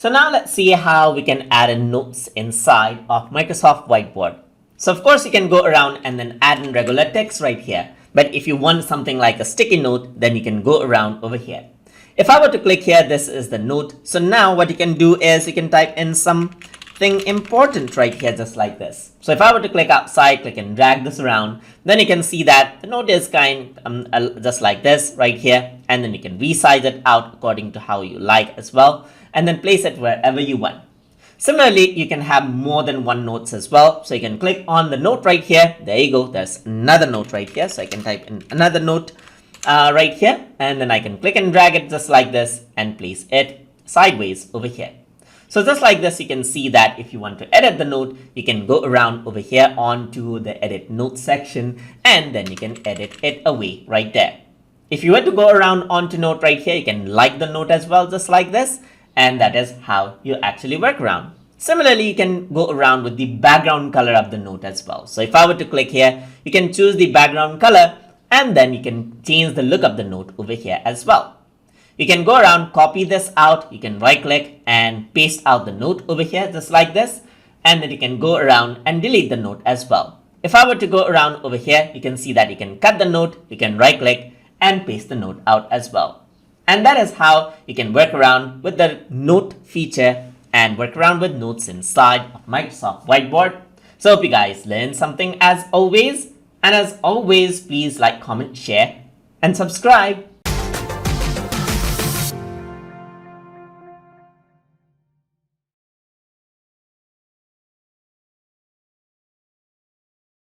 So now let's see how we can add in notes inside of Microsoft Whiteboard. So of course you can go around and then add in regular text right here. But if you want something like a sticky note, then you can go around over here. If I were to click here, this is the note. So now what you can do is you can type in something important right here, just like this. So if I were to click outside, click and drag this around, then you can see that the note is just like this right here. And then you can resize it out according to how you like as well. And then place it wherever you want. Similarly, you can have more than one notes as well. So you can click on the note right here. There you go. There's another note right here. So I can type in another note right here. And then I can click and drag it just like this and place it sideways over here. So just like this, you can see that if you want to edit the note, you can go around over here onto the edit note section. And then you can edit it away right there. If you were to go around onto note right here, you can like the note as well, just like this. And that is how you actually work around. Similarly, you can go around with the background color of the note as well. So if I were to click here, you can choose the background color and then you can change the look of the note over here as well. You can go around, copy this out. You can right click and paste out the note over here just like this. And then you can go around and delete the note as well. If I were to go around over here, you can see that you can cut the note. You can right click and paste the note out as well. And that is how you can work around with the note feature and work around with notes inside of Microsoft Whiteboard. So hope you guys learned something as always. And as always, please like, comment, share, and subscribe.